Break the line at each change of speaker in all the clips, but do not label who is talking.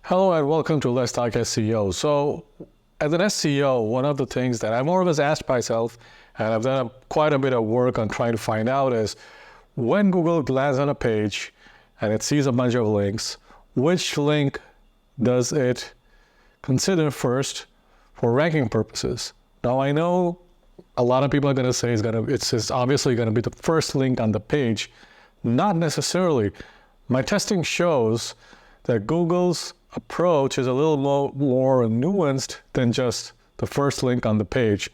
Hello and welcome to Let's Talk SEO. So as an SEO, one of the things that I've always asked myself, and I've done quite a bit of work on trying to find out, is when Google lands on a page and it sees a bunch of links, which link does it consider first for ranking purposes? Now I know a lot of people are going to say it's obviously going to be the first link on the page. Not necessarily. My testing shows that Google's approach is a little more nuanced than just the first link on the page.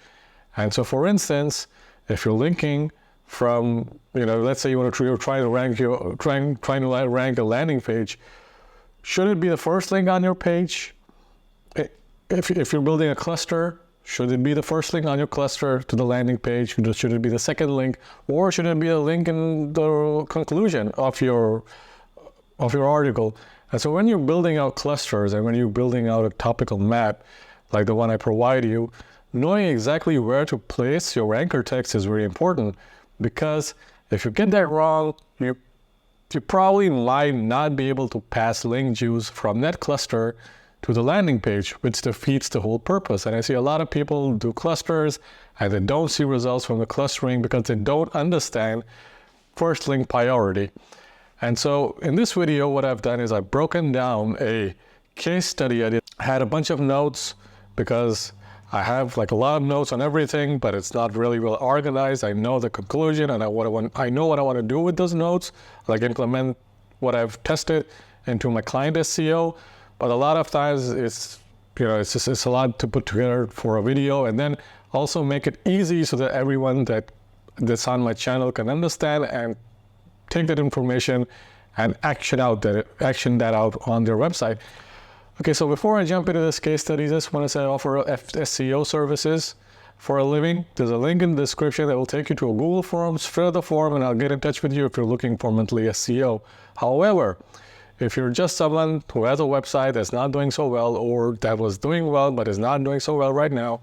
And so, for instance, if you're linking from, let's say you're trying to rank a landing page, should it be the first link on your page? If you're building a cluster, should it be the first link on your cluster to the landing page? Should it be the second link, or should it be a link in the conclusion of your article? And so when you're building out clusters and when you're building out a topical map, like the one I provide you, knowing exactly where to place your anchor text is very important, because if you get that wrong, you probably might not be able to pass link juice from that cluster to the landing page, which defeats the whole purpose. And I see a lot of people do clusters and they don't see results from the clustering because they don't understand first link priority. And so in this video, what I've done is I've broken down a case study. I had a bunch of notes because I have like a lot of notes on everything, but it's not really well organized. I know the conclusion and I know what I want to do with those notes, like implement what I've tested into my client SEO. But a lot of times it's a lot to put together for a video, and then also make it easy so that everyone that's on my channel can understand and take that information and action that out on their website. Okay, so before I jump into this case study, I just want to say I offer SEO services for a living. There's a link in the description that will take you to a Google Forms. Fill the form and I'll get in touch with you if you're looking for monthly SEO. However, if you're just someone who has a website that's not doing so well, or that was doing well but is not doing so well right now,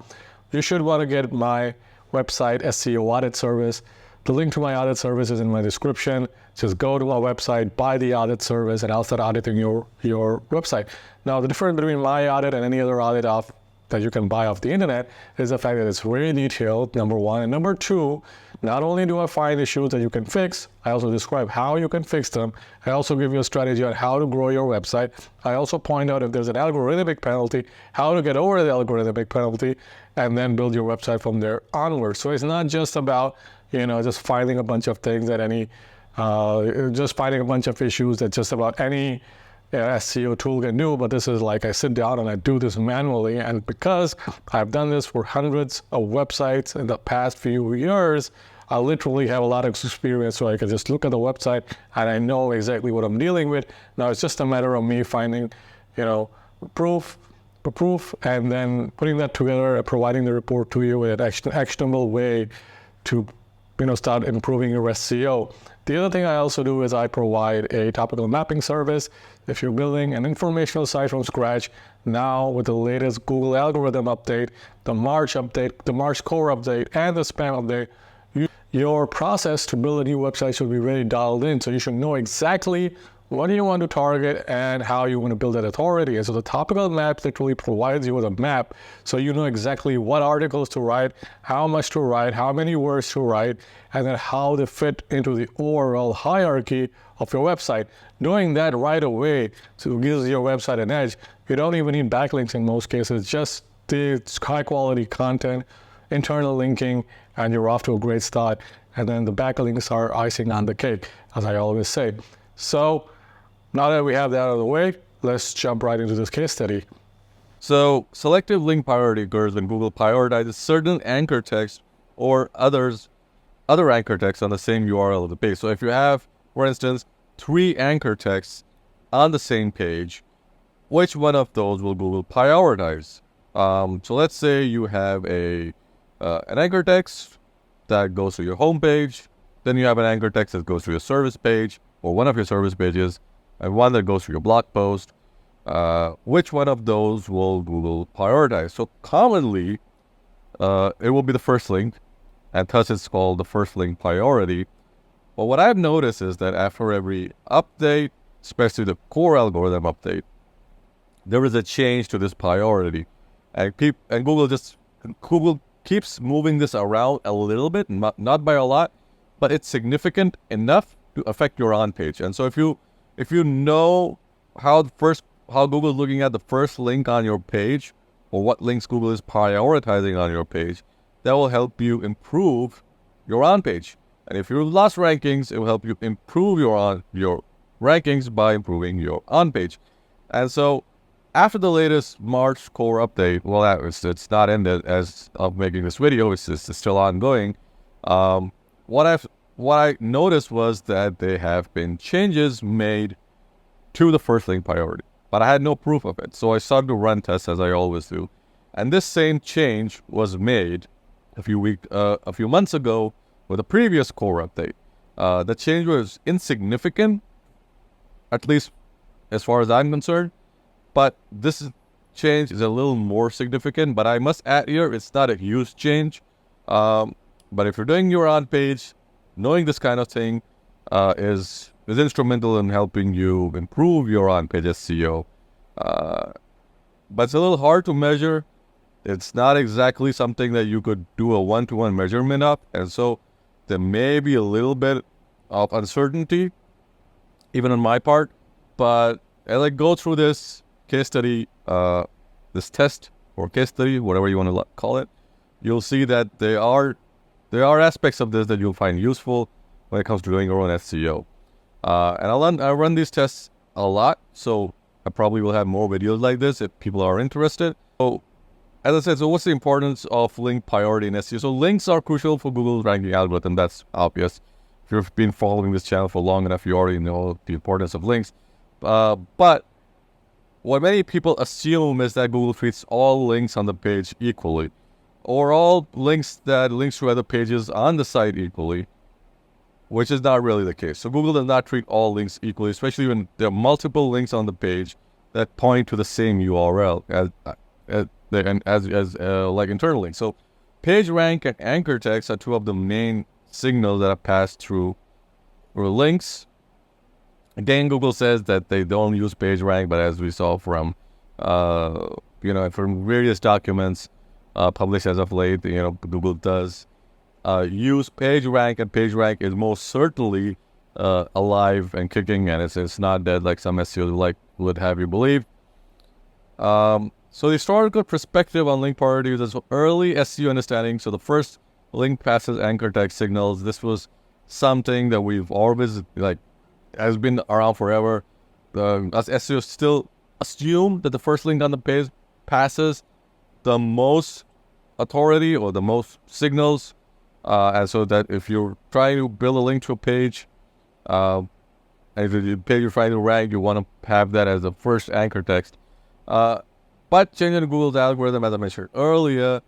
you should want to get my website SEO audit service. The link to my audit service is in my description. Just go to my website, buy the audit service, and I'll start auditing your website. Now, the difference between my audit and any other audit that you can buy off the internet is the fact that it's very detailed, number one. And number two, not only do I find issues that you can fix, I also describe how you can fix them. I also give you a strategy on how to grow your website. I also point out if there's an algorithmic penalty, how to get over the algorithmic penalty, and then build your website from there onwards. So it's not just about just finding a bunch of things just finding a bunch of issues that just about any SEO tool can do, but this is like I sit down and I do this manually. And because I've done this for hundreds of websites in the past few years, I literally have a lot of experience, so I can just look at the website and I know exactly what I'm dealing with. Now it's just a matter of me finding, proof, and then putting that together and providing the report to you with an actionable way to start improving your SEO. The other thing I also do is I provide a topical mapping service. If you're building an informational site from scratch, now with the latest Google algorithm update, the March update, the March core update, and the spam update, your process to build a new website should be really dialed in. So you should know exactly what do you want to target and how you want to build that authority. And so the topical map literally provides you with a map, so you know exactly what articles to write, how much to write, how many words to write, and then how they fit into the overall hierarchy of your website. Knowing that right away gives your website an edge. You don't even need backlinks in most cases, just the high quality content, internal linking, and you're off to a great start. And then the backlinks are icing on the cake, as I always say. So now that we have that out of the way, let's jump right into this case study.
So selective link priority occurs when Google prioritizes certain anchor text or other anchor text on the same URL of the page. So if you have, for instance, 3 anchor texts on the same page, which one of those will Google prioritize? So let's say you have an anchor text that goes to your home page, then you have an anchor text that goes to your service page or one of your service pages, and one that goes to your blog post. Which one of those will Google prioritize? So commonly, it will be the first link, and thus it's called the first link priority. But what I've noticed is that after every update, especially the core algorithm update, there is a change to this priority, and Google keeps moving this around a little bit, not by a lot, but it's significant enough to affect your on page. And so if you know how Google is looking at the first link on your page, or what links Google is prioritizing on your page, that will help you improve your on page. And if you lost rankings, it will help you improve your rankings by improving your on page. And so after the latest March core update, well, it's not ended as of making this video, it's still ongoing. What I noticed was that there have been changes made to the first link priority, but I had no proof of it. So I started to run tests, as I always do. And this same change was made a few months ago with a previous core update. The change was insignificant, at least as far as I'm concerned, but this change is a little more significant. But I must add here, it's not a huge change. But if you're doing your on page, knowing this kind of thing is instrumental in helping you improve your on page SEO. But it's a little hard to measure. It's not exactly something that you could do a one-to-one measurement of, and so there may be a little bit of uncertainty, even on my part. But as I go through this case study, this test or case study, whatever you want to call it, you'll see that there are aspects of this that you'll find useful when it comes to doing your own SEO. And I run these tests a lot, so I probably will have more videos like this if people are interested. So, as I said, so what's the importance of link priority in SEO? So links are crucial for Google's ranking algorithm. That's obvious. If you've been following this channel for long enough, you already know the importance of links. But what many people assume is that Google treats all links on the page equally, or all links to other pages on the site equally, which is not really the case. So Google does not treat all links equally, especially when there are multiple links on the page that point to the same URL as internal links. So page rank and anchor text are two of the main signals that are passed through links. Again, Google says that they don't use page rank, but as we saw from from various documents published as of late, Google does use page rank, and page rank is most certainly alive and kicking, and it's not dead like some SEOs would have you believe. So the historical perspective on link priority is early SEO understanding. So the first link passes anchor text signals. This was something that we've always has been around forever. Us SEOs still assume that the first link on the page passes the most authority or the most signals, and so that if you're trying to build a link to a page, and if the page you're trying to rank, you want to have that as the first anchor text. But changing Google's algorithm, as I mentioned earlier,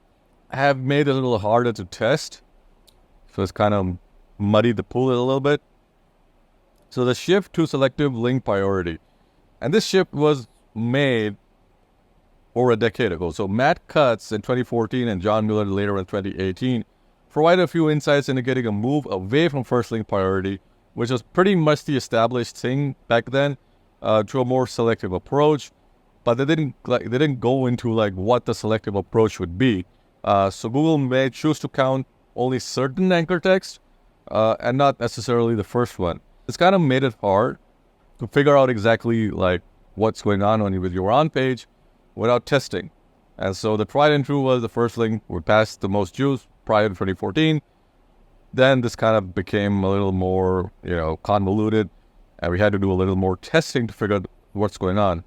have made it a little harder to test. So it's kind of muddied the pool a little bit. So the shift to selective link priority. And this shift was made over a decade ago. So Matt Cutts in 2014 and John Miller later in 2018 provided a few insights indicating a move away from first link priority, which was pretty much the established thing back then, to a more selective approach. But they didn't go into what the selective approach would be. So Google may choose to count only certain anchor text and not necessarily the first one. It's kind of made it hard to figure out exactly what's going on with your on page without testing. And so the tried and true was the first link would pass the most juice prior to 2014. Then this kind of became a little more convoluted, and we had to do a little more testing to figure out what's going on.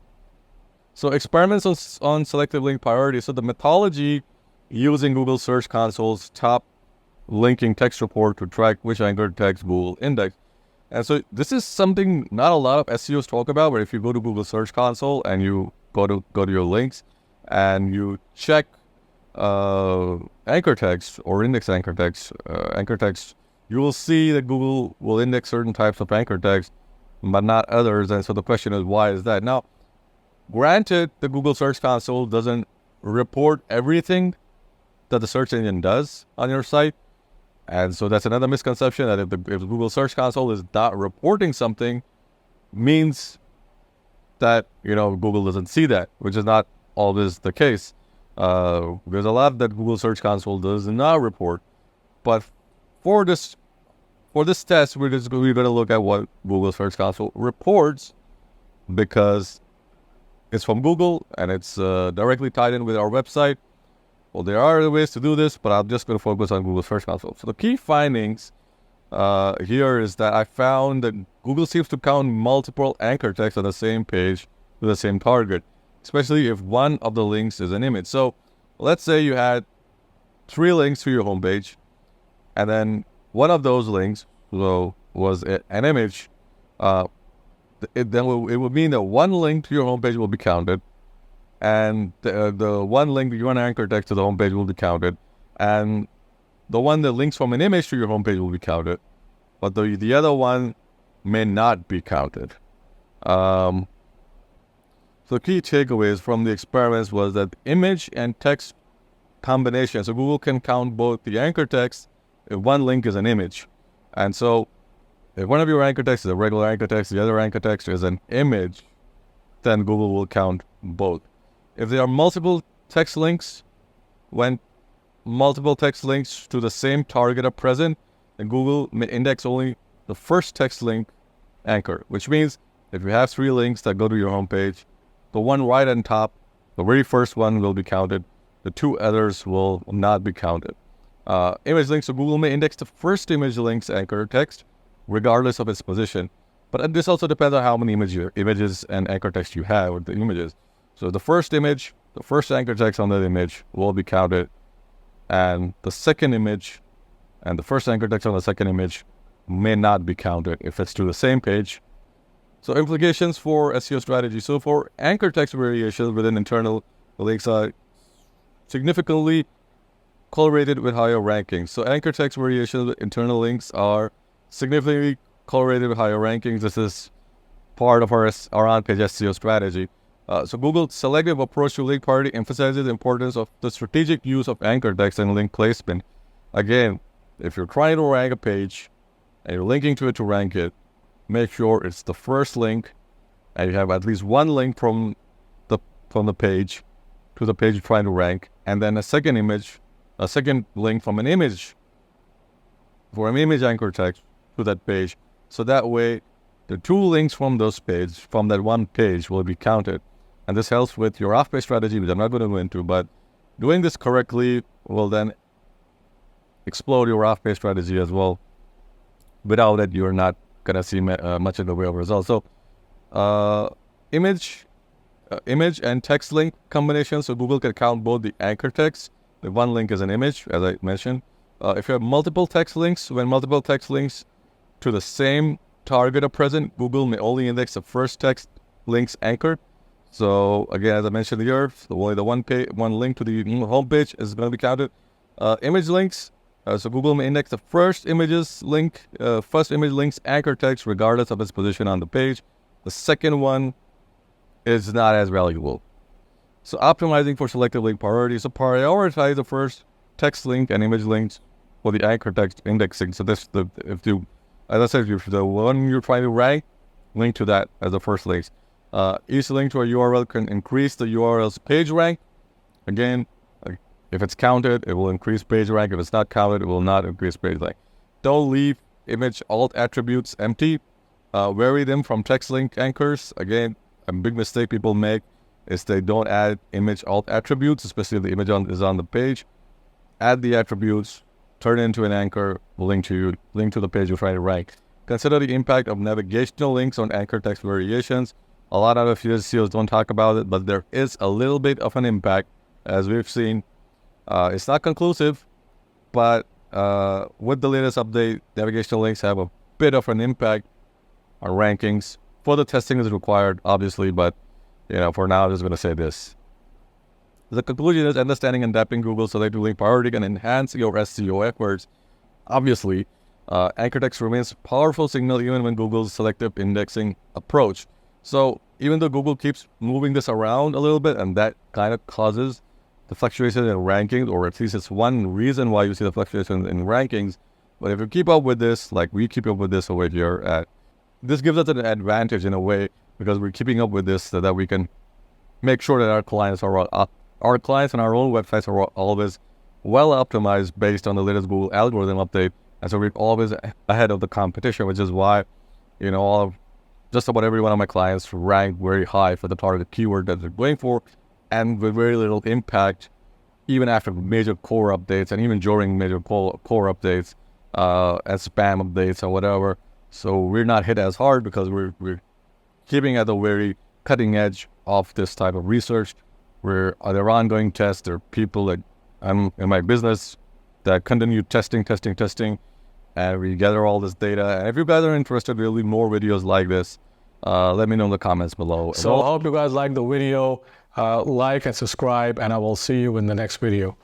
So experiments on selective link priority. So the methodology using Google Search Console's top linking text report to track which anchor text Google indexed. And so this is something not a lot of SEOs talk about, but if you go to Google Search Console and you go to your links and you check anchor text or index anchor text, you will see that Google will index certain types of anchor text, but not others. And so the question is, why is that? Now, granted, the Google Search Console doesn't report everything that the search engine does on your site. And so that's another misconception, that if Google Search Console is not reporting something, means that, Google doesn't see that, which is not always the case. There's a lot that Google Search Console does not report. But for this test, we're going to look at what Google Search Console reports, because it's from Google and it's directly tied in with our website. Well, there are other ways to do this, but I'm just going to focus on Google Search Console. So the key findings here is that I found that Google seems to count multiple anchor texts on the same page with the same target, especially if one of the links is an image. So let's say you had 3 links to your homepage, and then one of those links was an image. It would mean that one link to your homepage will be counted, and the one link, the one anchor text to the homepage will be counted, and the one that links from an image to your homepage will be counted, but the other one may not be counted. So key takeaways from the experiments was that image and text combination. So Google can count both the anchor text if one link is an image. And so if one of your anchor texts is a regular anchor text, the other anchor text is an image, then Google will count both. If there are multiple text links, when multiple text links to the same target are present, then Google may index only the first text link anchor, which means if you have 3 links that go to your homepage, the one right on top, the very first one will be counted. The 2 others will not be counted. Image links, so Google may index the first image link's anchor text regardless of its position. But this also depends on how many images and anchor text you have with the images. So the first image, the first anchor text on that image will be counted, and the second image and the first anchor text on the second image may not be counted if it's to the same page. So implications for SEO strategy. So for anchor text variations within internal links are significantly correlated with higher rankings. So anchor text variations with internal links are significantly correlated with higher rankings. This is part of our on-page SEO strategy. So Google's selective approach to link priority emphasizes the importance of the strategic use of anchor text and link placement. Again, if you're trying to rank a page and you're linking to it to rank it, make sure it's the first link and you have at least one link from the page to the page you're trying to rank, and then a second link from an image for an image anchor text to that page. So that way the 2 links from that one page will be counted. And this helps with your off-page strategy, which I'm not going to go into, but doing this correctly will then explode your off-page strategy as well. Without it, you're not going to see much in the way of results. So image and text link combination. So Google can count both the anchor text. The one link is an image, as I mentioned. If you have multiple text links, when multiple text links to the same target are present, Google may only index the first text link's anchor. So again, as I mentioned here, only the one link to the home page is going to be counted. Image links, so Google may index the first image link's anchor text regardless of its position on the page. The second one is not as valuable. So optimizing for selective link priority. So prioritize the first text link and image links for the anchor text indexing. So as I said, if the one you're trying to rank, link to that as the first links. Each link to a URL can increase the URL's page rank. Again, if it's counted, it will increase page rank. If it's not counted, it will not increase page rank. Don't leave image alt attributes empty. Vary them from text link anchors. Again, a big mistake people make is they don't add image alt attributes, especially if the image is on the page. Add the attributes, turn it into an anchor, link to the page you're trying to rank. Consider the impact of navigational links on anchor text variations. A lot of SEOs don't talk about it, but there is a little bit of an impact, as we've seen. It's not conclusive, but with the latest update, navigational links have a bit of an impact on rankings. Further testing is required, obviously, but for now, I'm just going to say this. The conclusion is understanding and adapting Google's selective link priority can enhance your SEO efforts. Obviously, anchor text remains a powerful signal even when Google's selective indexing approach. So even though Google keeps moving this around a little bit, and that kind of causes the fluctuations in rankings, or at least it's one reason why you see the fluctuations in rankings. But if you keep up with this, like we keep up with this over here, this gives us an advantage in a way because we're keeping up with this so that we can make sure that our clients and our own websites are always well optimized based on the latest Google algorithm update. And so we're always ahead of the competition, which is why, just about every one of my clients rank very high for the target keyword that they're going for, and with very little impact, even after major core updates and even during major core updates and spam updates or whatever. So we're not hit as hard because we're keeping at the very cutting edge of this type of research. There are ongoing tests. There are people that I'm in my business that continue testing, and we gather all this data. And if you guys are interested, we'll leave more videos like this. Let me know in the comments below.
So I hope you guys like the video. Like and subscribe, and I will see you in the next video.